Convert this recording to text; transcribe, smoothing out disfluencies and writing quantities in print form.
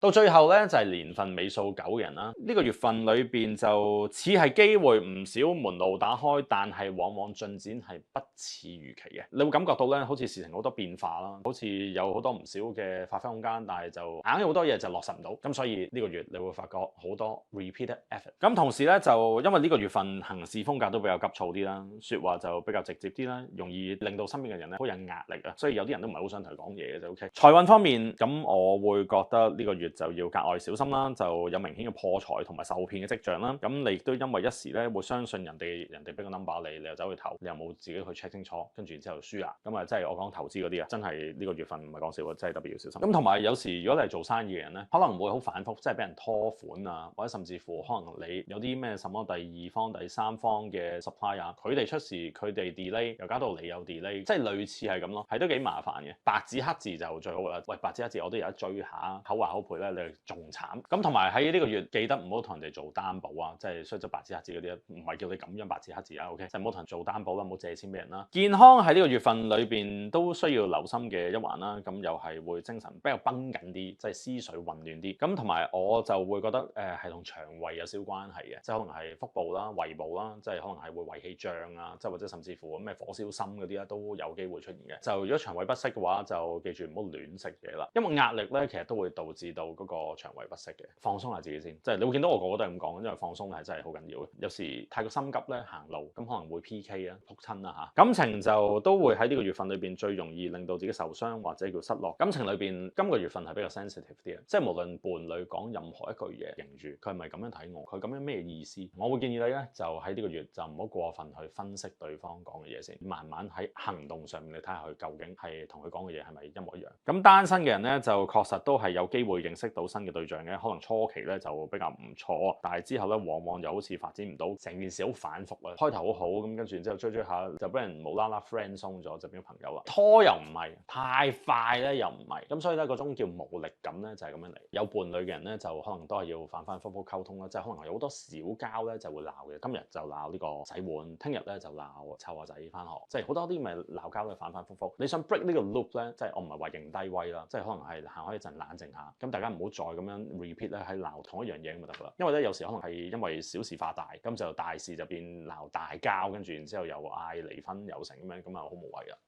到最後咧就係年份尾數9嘅人啦，呢個月份裏邊就似係機會唔少，門路打開，但係往往進展係不似預期嘅。你會感覺到咧，好似事情好多變化啦，好似有好多唔少嘅發揮空間，但係就硬有好多嘢就落實唔到。咁所以呢個月你會發覺好多 repeated effort。咁同時咧就因為呢個月份行事風格都比較急躁啲啦，説話就比較直接啲啦，容易令到身邊嘅人咧好有壓力啊，所以有啲人都唔係好想同佢講嘢嘅就 OK。財運方面，咁我會覺得呢個月就要格外小心啦，就有明顯嘅破財同埋受騙嘅跡象啦。咁你亦都因為一時咧會相信人哋俾個 number 你又走去投，你又冇自己去 check 清楚，跟住之後輸啦。咁啊，即係我講投資嗰啲啊，真係呢個月份唔係講笑啊，真係特別要小心。咁同埋有時如果你係做生意嘅人咧，可能會好反覆，即係俾人拖款啊，或者甚至乎可能你有啲咩什麼第二方、第三方嘅 supplier，佢哋出事，佢哋 delay 又搞到你有 delay，即係類似係咁咯，係都幾麻煩嘅。白紙黑字就最好啦。喂，白紙黑字我都有得追下，口話口賠咧你仲慘。咁同埋喺呢個月記得唔好同人哋做擔保啊，即係衰咗白紙黑字嗰啲，唔係叫你咁樣白紙黑字啊 ，OK，就唔好同人做擔保啦，唔好借錢俾人啦。健康喺呢個月份裏邊都需要留心嘅一環啦，咁又係會精神比較繃緊啲，即係思緒混亂啲。咁同埋我就會覺得係同腸胃有少少關係嘅，即係可能係腹部啦、胃部啦，即係可能係會胃氣脹啊，即係或者甚至乎咩火燒心嗰啲咧都有機會出現嘅。就如果腸胃不適嘅話，就記住唔好亂食嘢啦，因為壓力咧其實都會導致到嗰個腸胃不適嘅。放鬆下自己先，即係你會見到我個個都係咁講，因為放鬆係真係好緊要嘅。有時太過心急咧行路，咁可能會 PK 啊、仆親啊嚇。感情就都會喺呢個月份裏邊最容易令到自己受傷或者叫失落。感情裏邊今個月份係比較 sensitive 啲嘅，即係無論伴侶講任何一句嘢，認住佢係咪咁樣睇我，佢咁樣咩意思？我會建議你咧就喺呢個月就唔好過分去分析對方講嘅嘢先，慢慢喺行動上面你睇下佢究竟係同佢講嘅嘢係咪一模一樣。咁單身嘅人咧就確實都係有機會認識到新嘅對象嘅，可能初期咧就比較唔錯，但係之後咧往往又好似發展唔到，成件事好反覆啊。開頭好好咁，跟住之後追下就俾人無啦啦 friend 鬆咗，就變咗朋友啦。拖又唔係，太快咧又唔係，咁所以咧嗰種叫無力感咧就係咁樣嚟。有伴侶嘅人咧就可能都係要反反覆覆溝通啦，即係可能有好多小交咧就會鬧嘅，今日就鬧呢個洗碗，聽日咧就鬧湊個仔翻學，即係好多啲咪鬧交嘅反反覆覆。你想 break 呢個 loop 咧，即係我唔係話認低威啦，即係可能係行開一陣冷靜下，咁大家唔好再咁樣 repeat 咧喺鬧同一樣嘢咁就得㗎啦。因為咧有時可能係因為小事化大，咁就大事就變鬧大交，跟住然之後又嗌離婚又成咁樣，咁啊好無謂㗎。